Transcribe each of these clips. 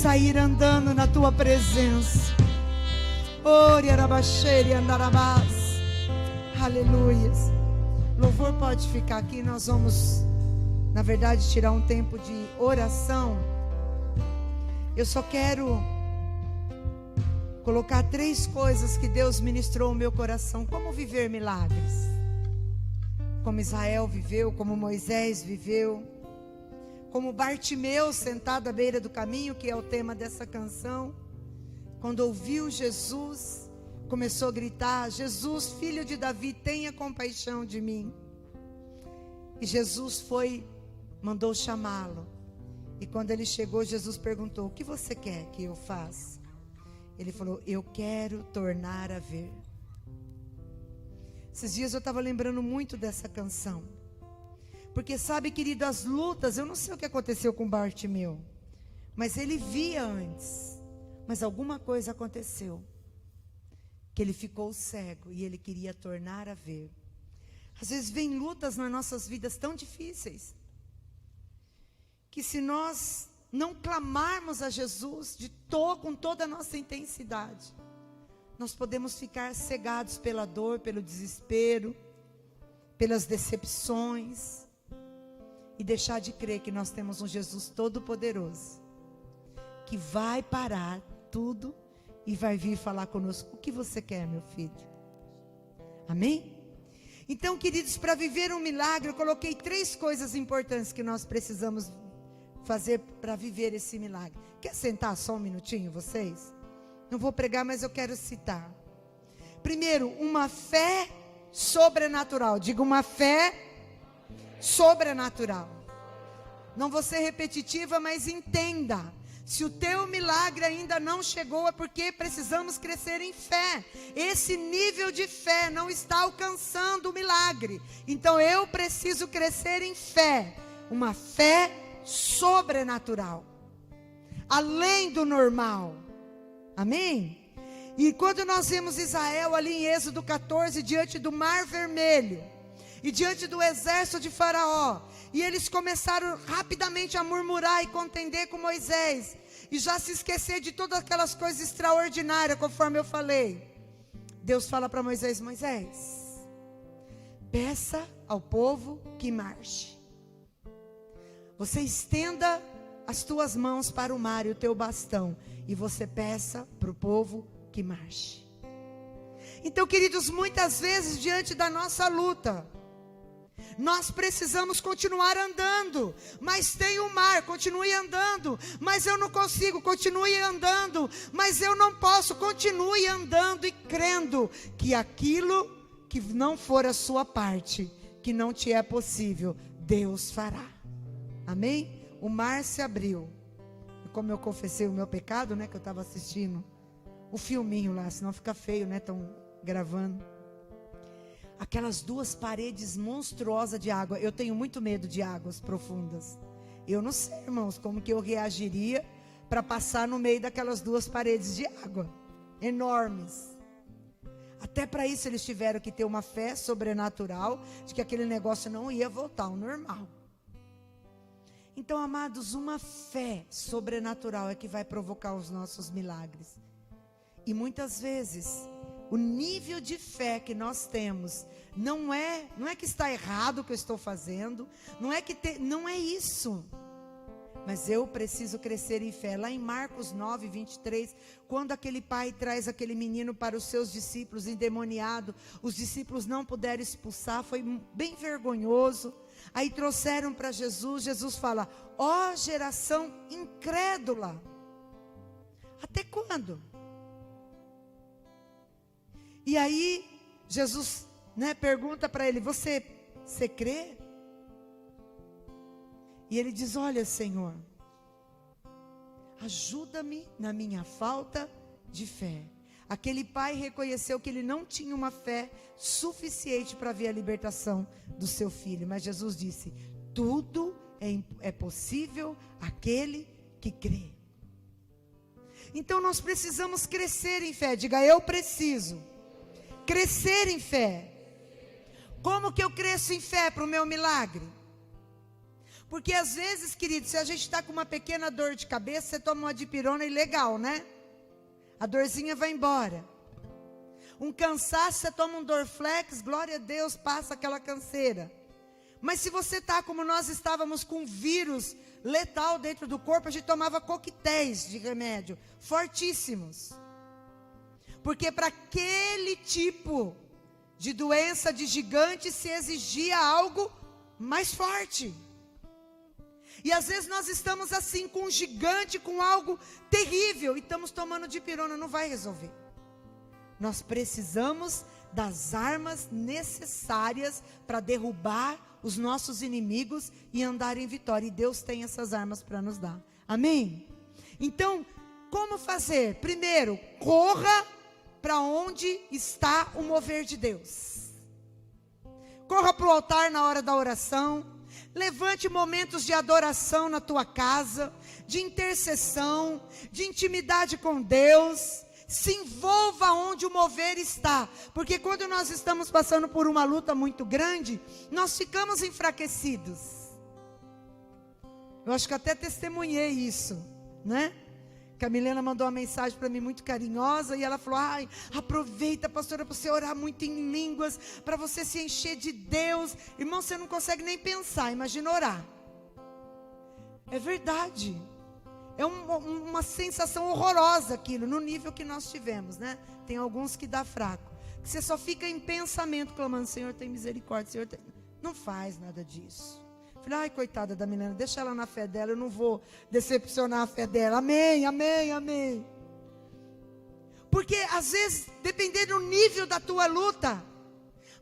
sair andando na tua presença. Ore arabaxere andarabás. Aleluias. Louvor pode ficar aqui. Nós vamos, na verdade, tirar um tempo de oração. Eu só quero colocar 3 coisas que Deus ministrou ao meu coração. Como viver milagres. Como Israel viveu, como Moisés viveu, como Bartimeu sentado à beira do caminho, que é o tema dessa canção, quando ouviu Jesus, começou a gritar: Jesus, filho de Davi, tenha compaixão de mim. E Jesus mandou chamá-lo. E quando ele chegou, Jesus perguntou: o que você quer que eu faça? Ele falou: eu quero tornar a ver. Esses dias eu estava lembrando muito dessa canção. Porque sabe, querido, as lutas, eu não sei o que aconteceu com Bartimeu, mas ele via antes. Mas alguma coisa aconteceu, que ele ficou cego e ele queria tornar a ver. Às vezes vem lutas nas nossas vidas tão difíceis, que se nós não clamarmos a Jesus com toda a nossa intensidade, nós podemos ficar cegados pela dor, pelo desespero, pelas decepções, e deixar de crer que nós temos um Jesus todo-poderoso, que vai parar tudo e vai vir falar conosco: o que você quer, meu filho? Amém? Então, queridos, para viver um milagre, eu coloquei 3 coisas importantes que nós precisamos fazer para viver esse milagre. Quer sentar só um minutinho, vocês? Não vou pregar, mas eu quero citar. Primeiro, uma fé sobrenatural. Diga, uma fé sobrenatural. Não vou ser repetitiva, mas entenda. Se o teu milagre ainda não chegou, é porque precisamos crescer em fé. Esse nível de fé não está alcançando o milagre. Então eu preciso crescer em fé. Uma fé sobrenatural. Além do normal. Amém? E quando nós vemos Israel ali em Êxodo 14, diante do Mar Vermelho, e diante do exército de Faraó, e eles começaram rapidamente a murmurar e contender com Moisés, e já se esquecer de todas aquelas coisas extraordinárias, conforme eu falei. Deus fala para Moisés: Moisés, peça ao povo que marche. Você estenda as tuas mãos para o mar e o teu bastão, e você peça para o povo que marche. Então, queridos, muitas vezes diante da nossa luta, nós precisamos continuar andando, mas tem o mar, continue andando, mas eu não consigo, continue andando, mas eu não posso, continue andando e crendo que aquilo que não for a sua parte, que não te é possível, Deus fará. Amém? O mar se abriu, e como eu confessei o meu pecado, né, que eu estava assistindo o filminho lá, senão fica feio, né, estão gravando. Aquelas 2 paredes monstruosas de água. Eu tenho muito medo de águas profundas. Eu não sei, irmãos, como que eu reagiria para passar no meio daquelas 2 paredes de água enormes. Até para isso eles tiveram que ter uma fé sobrenatural de que aquele negócio não ia voltar ao normal. Então, amados, uma fé sobrenatural é que vai provocar os nossos milagres. E muitas vezes o nível de fé que nós temos não é que está errado o que eu estou fazendo, não é isso. Mas eu preciso crescer em fé. Lá em Marcos 9, 23, quando aquele pai traz aquele menino para os seus discípulos endemoniado, os discípulos não puderam expulsar, foi bem vergonhoso. Aí trouxeram para Jesus, Jesus fala: ó geração incrédula, até quando? E aí Jesus, pergunta para ele: você crê? E ele diz: olha, Senhor, ajuda-me na minha falta de fé. Aquele pai reconheceu que ele não tinha uma fé suficiente para ver a libertação do seu filho. Mas Jesus disse: tudo é possível àquele que crê. Então nós precisamos crescer em fé. Diga: eu preciso crescer em fé. Como que eu cresço em fé para o meu milagre? Porque às vezes, querido, se a gente está com uma pequena dor de cabeça, você toma uma dipirona e legal, né? A dorzinha vai embora. Um cansaço, você toma um Dorflex, glória a Deus, passa aquela canseira. Mas se você está como nós estávamos, com um vírus letal dentro do corpo, a gente tomava coquetéis de remédio, fortíssimos. Porque para aquele tipo de doença de gigante se exigia algo mais forte. E às vezes nós estamos assim, com um gigante, com algo terrível, e estamos tomando dipirona, não vai resolver. Nós precisamos das armas necessárias para derrubar os nossos inimigos e andar em vitória. E Deus tem essas armas para nos dar. Amém? Então, como fazer? Primeiro, corra para onde está o mover de Deus. Corra para o altar na hora da oração. Levante momentos de adoração na tua casa, de intercessão, de intimidade com Deus. Se envolva onde o mover está, porque quando nós estamos passando por uma luta muito grande, nós ficamos enfraquecidos. Eu acho que até testemunhei isso, né? Que a Milena mandou uma mensagem para mim muito carinhosa, e ela falou: ai, aproveita, pastora, para você orar muito em línguas, para você se encher de Deus. Irmão, você não consegue nem pensar, imagina orar. É verdade. É uma sensação horrorosa aquilo, no nível que nós tivemos, né? Tem alguns que dá fraco, que você só fica em pensamento, clamando: Senhor, tem misericórdia, Senhor, tem... Não faz nada disso. Falei: ai, coitada da Milena, deixa ela na fé dela, eu não vou decepcionar a fé dela. Amém, amém, amém. Porque às vezes, dependendo do nível da tua luta,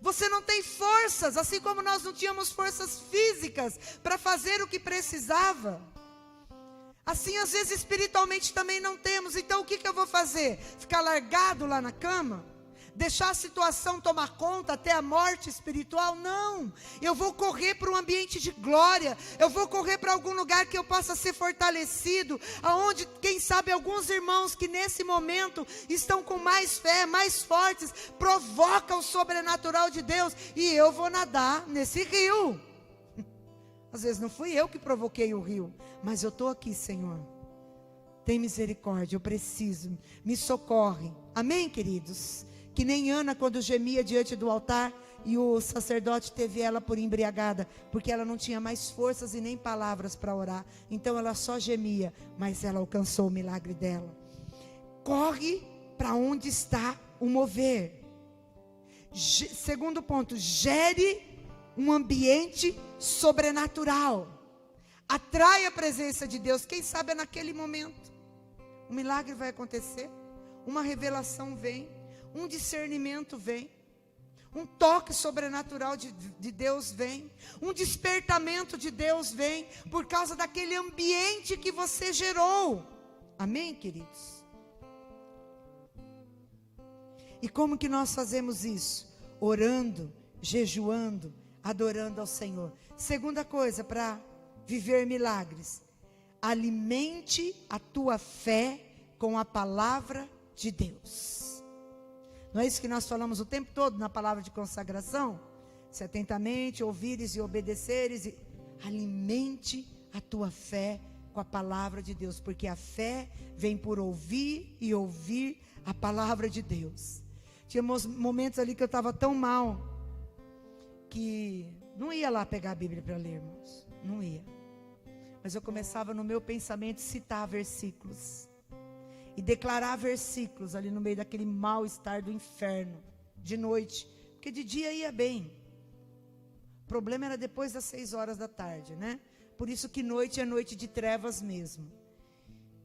você não tem forças, assim como nós não tínhamos forças físicas para fazer o que precisava. Assim, às vezes, espiritualmente também não temos. Então, o que eu vou fazer? Ficar largado lá na cama? Deixar a situação tomar conta até a morte espiritual? Não. Eu vou correr para um ambiente de glória. Eu vou correr para algum lugar que eu possa ser fortalecido. Aonde, quem sabe, alguns irmãos que nesse momento estão com mais fé, mais fortes, provoca o sobrenatural de Deus. E eu vou nadar nesse rio. Às vezes não fui eu que provoquei o rio, mas eu estou aqui, Senhor. Tem misericórdia, eu preciso, me socorre. Amém, queridos? Que nem Ana, quando gemia diante do altar, e o sacerdote teve ela por embriagada, porque ela não tinha mais forças e nem palavras para orar. Então ela só gemia, mas ela alcançou o milagre dela. Corre para onde está o mover. Segundo ponto, gere um ambiente sobrenatural. Atrai a presença de Deus. Quem sabe é naquele momento um milagre vai acontecer, uma revelação vem, um discernimento vem, um toque sobrenatural de Deus vem, um despertamento de Deus vem, por causa daquele ambiente que você gerou. Amém, queridos? E como que nós fazemos isso? Orando, jejuando, adorando ao Senhor. Segunda coisa, para viver milagres: alimente a tua fé com a palavra de Deus. Não é isso que nós falamos o tempo todo na palavra de consagração? Se atentamente ouvires e obedeceres, alimente a tua fé com a palavra de Deus, porque a fé vem por ouvir e ouvir a palavra de Deus. Tinha momentos ali que eu estava tão mal, que não ia lá pegar a Bíblia para ler, irmãos, não ia. Mas eu começava no meu pensamento citar versículos, e declarar versículos ali no meio daquele mal-estar do inferno, de noite, porque de dia ia bem. O problema era depois das 6 horas da tarde, né? Por isso que noite é noite de trevas mesmo.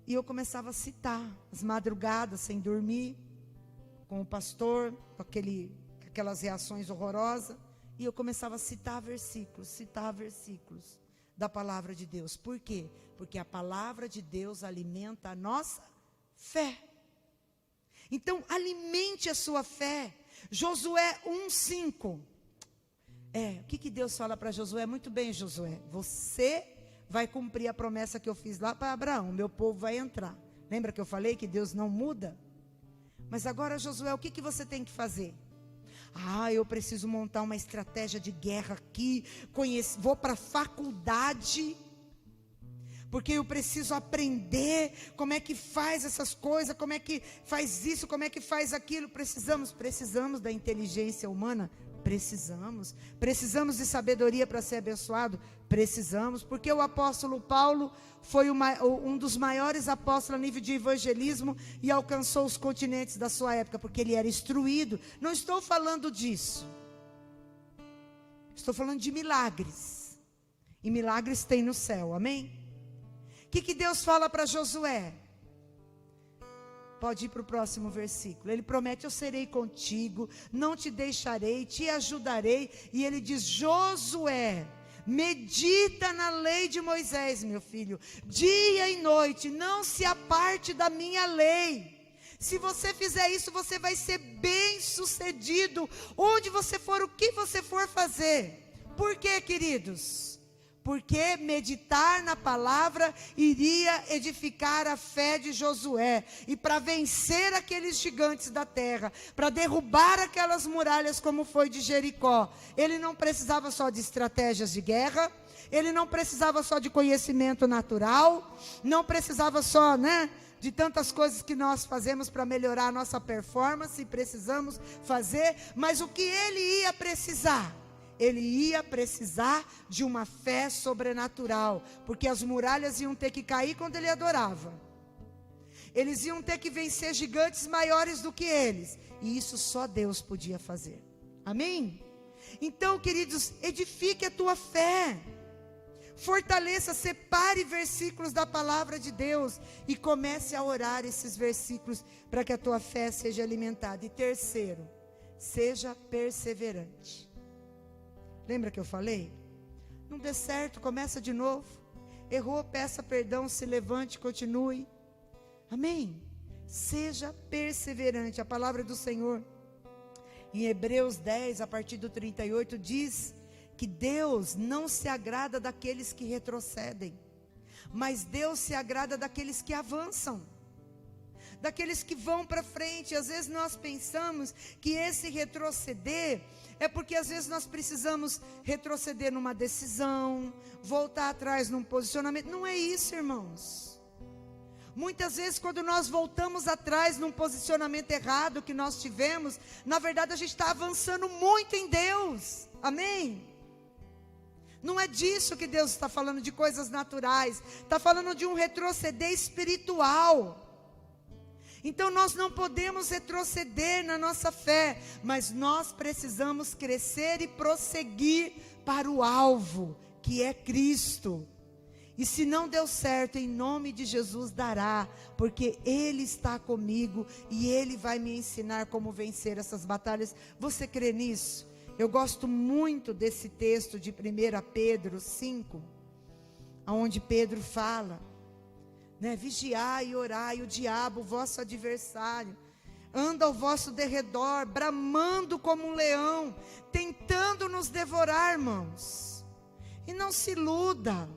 E eu começava a citar, as madrugadas sem dormir, com o pastor, com aquelas reações horrorosas. E eu começava a citar versículos da palavra de Deus. Por quê? Porque a palavra de Deus alimenta a nossa fé. Então, alimente a sua fé. Josué 1:5. O que Deus fala para Josué? Muito bem, Josué, você vai cumprir a promessa que eu fiz lá para Abraão. Meu povo vai entrar. Lembra que eu falei que Deus não muda? Mas agora, Josué, o que você tem que fazer? Eu preciso montar uma estratégia de guerra aqui, vou para a faculdade, porque eu preciso aprender como é que faz essas coisas, como é que faz isso, como é que faz aquilo. Precisamos da inteligência humana? Precisamos de sabedoria para ser abençoado? Precisamos, porque o apóstolo Paulo foi um dos maiores apóstolos a nível de evangelismo e alcançou os continentes da sua época, porque ele era instruído. Não estou falando disso, estou falando de milagres, e milagres tem no céu, amém? O que Deus fala para Josué? Pode ir para o próximo versículo. Ele promete: eu serei contigo, não te deixarei, te ajudarei. E ele diz: Josué, medita na lei de Moisés, meu filho, dia e noite, não se aparte da minha lei. Se você fizer isso, você vai ser bem sucedido, onde você for, o que você for fazer. Por quê, queridos? Porque meditar na palavra iria edificar a fé de Josué. E para vencer aqueles gigantes da terra, para derrubar aquelas muralhas como foi de Jericó, ele não precisava só de estratégias de guerra, ele não precisava só de conhecimento natural, não precisava só, de tantas coisas que nós fazemos para melhorar a nossa performance, e precisamos fazer, mas o que ele ia precisar? Ele ia precisar de uma fé sobrenatural, porque as muralhas iam ter que cair quando ele adorava. Eles iam ter que vencer gigantes maiores do que eles, e isso só Deus podia fazer. Amém? Então, queridos, edifique a tua fé, fortaleça, separe versículos da palavra de Deus e comece a orar esses versículos para que a tua fé seja alimentada. E terceiro, seja perseverante. Lembra que eu falei? Não dê certo, começa de novo. Errou, peça perdão, se levante, continue. Amém? Seja perseverante. A palavra do Senhor, em Hebreus 10, a partir do 38, diz que Deus não se agrada daqueles que retrocedem, mas Deus se agrada daqueles que avançam, daqueles que vão para frente. Às vezes nós pensamos que esse retroceder é porque às vezes nós precisamos retroceder numa decisão, voltar atrás num posicionamento. Não é isso, irmãos. Muitas vezes quando nós voltamos atrás num posicionamento errado que nós tivemos, na verdade a gente está avançando muito em Deus. Amém? Não é disso que Deus está falando, de coisas naturais. Está falando de um retroceder espiritual. Então nós não podemos retroceder na nossa fé, mas nós precisamos crescer e prosseguir para o alvo, que é Cristo. E se não deu certo, em nome de Jesus dará, porque Ele está comigo e Ele vai me ensinar como vencer essas batalhas. Você crê nisso? Eu gosto muito desse texto de 1 Pedro 5, onde Pedro fala, vigiai e orai, o diabo, vosso adversário, anda ao vosso derredor, bramando como um leão, tentando nos devorar, irmãos. E não se iluda.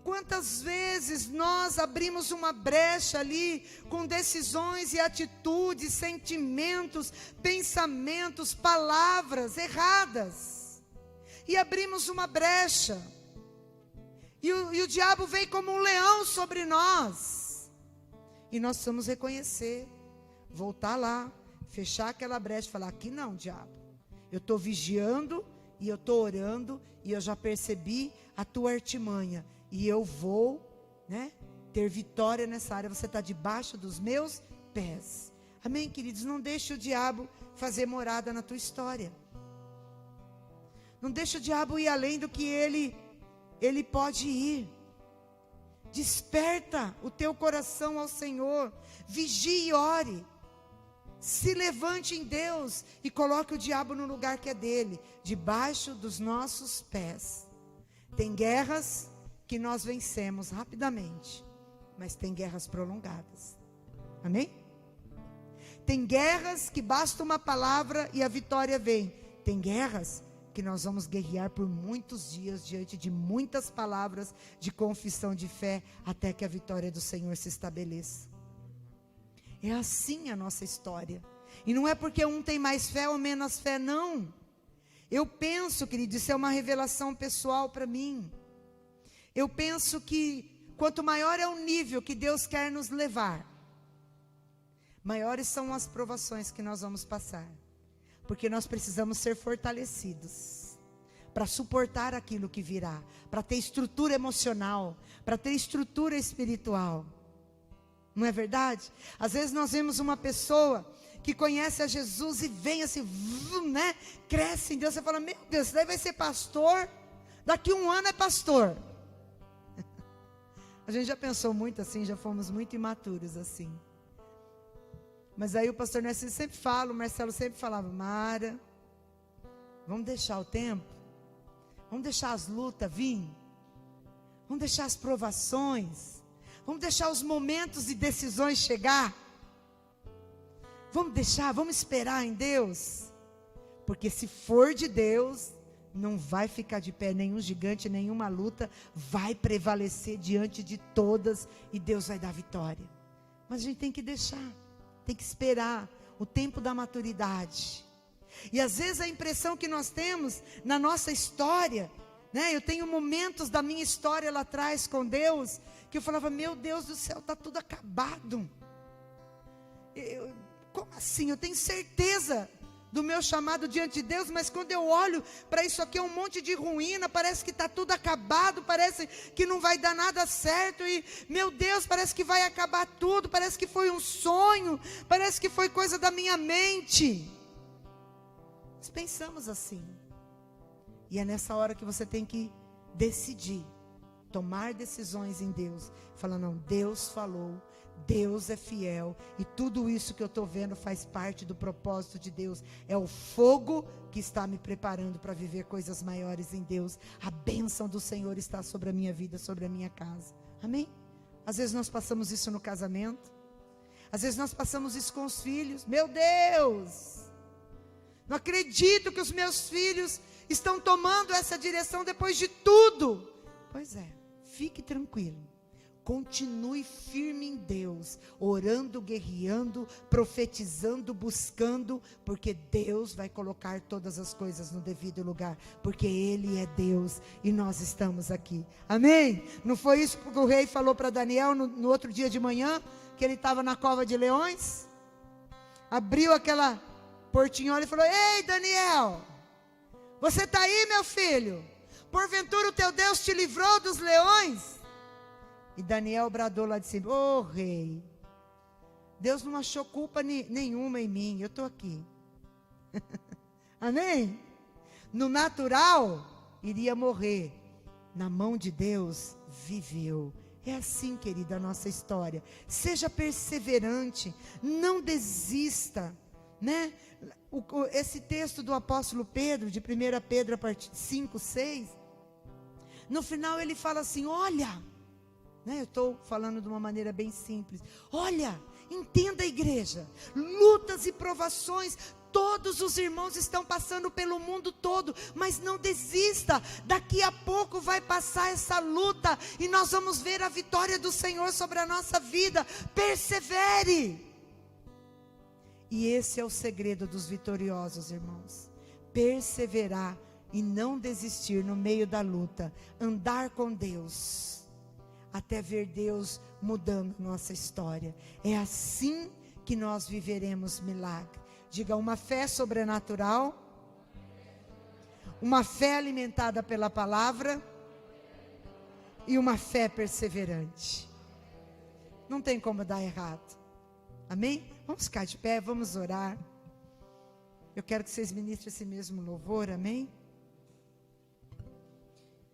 Quantas vezes nós abrimos uma brecha ali, com decisões e atitudes, sentimentos, pensamentos, palavras erradas, e abrimos uma brecha, e o diabo vem como um leão sobre nós, e nós precisamos reconhecer, voltar lá, fechar aquela brecha e falar: aqui não, diabo, eu estou vigiando, e eu estou orando, e eu já percebi a tua artimanha, e eu vou, ter vitória nessa área. Você está debaixo dos meus pés. Amém, queridos? Não deixe o diabo fazer morada na tua história. Não deixe o diabo ir além do que ele pode ir. Desperta o teu coração ao Senhor. Vigie e ore. Se levante em Deus e coloque o diabo no lugar que é dele, debaixo dos nossos pés. Tem guerras que nós vencemos rapidamente, mas tem guerras prolongadas. Amém? Tem guerras que basta uma palavra e a vitória vem. Tem guerras que nós vamos guerrear por muitos dias, diante de muitas palavras de confissão de fé, até que a vitória do Senhor se estabeleça. É assim a nossa história. E não é porque um tem mais fé ou menos fé, não. Eu penso, querido, isso é uma revelação pessoal para mim. Eu penso que quanto maior é o nível que Deus quer nos levar, maiores são as provações que nós vamos passar. Porque nós precisamos ser fortalecidos para suportar aquilo que virá, para ter estrutura emocional, para ter estrutura espiritual. Não é verdade? Às vezes nós vemos uma pessoa que conhece a Jesus e vem assim, né? Cresce em Deus. Você fala, meu Deus, você vai ser pastor? Daqui um ano é pastor. A gente já pensou muito assim, já fomos muito imaturos assim. Mas aí o pastor Narciso sempre fala, o Marcelo sempre falava, Mara, vamos deixar o tempo, vamos deixar as lutas vir, vamos deixar as provações, vamos deixar os momentos de decisões chegar, vamos deixar, vamos esperar em Deus, porque se for de Deus, não vai ficar de pé nenhum gigante, nenhuma luta, vai prevalecer diante de todas e Deus vai dar vitória. Mas a gente tem que deixar, tem que esperar o tempo da maturidade. E às vezes a impressão que nós temos na nossa história, né? Eu tenho momentos da minha história lá atrás com Deus, que eu falava, meu Deus do céu, está tudo acabado. Como assim? Eu tenho certeza do meu chamado diante de Deus, mas quando eu olho para isso aqui é um monte de ruína, parece que está tudo acabado, parece que não vai dar nada certo, e meu Deus, parece que vai acabar tudo, parece que foi um sonho, parece que foi coisa da minha mente. Nós pensamos assim, e é nessa hora que você tem que decidir, tomar decisões em Deus, falar, não, Deus falou, Deus é fiel, e tudo isso que eu estou vendo faz parte do propósito de Deus, é o fogo que está me preparando para viver coisas maiores em Deus, a bênção do Senhor está sobre a minha vida, sobre a minha casa, amém? Às vezes nós passamos isso no casamento, às vezes nós passamos isso com os filhos, meu Deus, não acredito que os meus filhos estão tomando essa direção depois de tudo. Pois é, fique tranquilo. Continue firme em Deus, orando, guerreando, profetizando, buscando, porque Deus vai colocar todas as coisas no devido lugar, porque Ele é Deus e nós estamos aqui, amém? Não foi isso que o rei falou para Daniel no outro dia de manhã, que ele estava na cova de leões? Abriu aquela portinhola e falou, ei Daniel, você está aí meu filho? Porventura o teu Deus te livrou dos leões? E Daniel bradou lá de cima, ô rei, Deus não achou culpa nenhuma em mim, eu estou aqui. Amém? No natural, iria morrer. Na mão de Deus, viveu. É assim, querida, a nossa história. Seja perseverante, não desista, né? Esse texto do apóstolo Pedro, de 1 Pedro 5, 6, no final ele fala assim, olha, né, eu estou falando de uma maneira bem simples. Olha, entenda a igreja, lutas e provações, todos os irmãos estão passando pelo mundo todo, mas não desista, daqui a pouco vai passar essa luta, e nós vamos ver a vitória do Senhor sobre a nossa vida, persevere. E esse é o segredo dos vitoriosos, irmãos, perseverar e não desistir no meio da luta, andar com Deus, até ver Deus mudando nossa história. É assim que nós viveremos milagre. Diga, uma fé sobrenatural, uma fé alimentada pela palavra e uma fé perseverante. Não tem como dar errado. Amém? Vamos ficar de pé, vamos orar. Eu quero que vocês ministrem esse mesmo louvor, amém?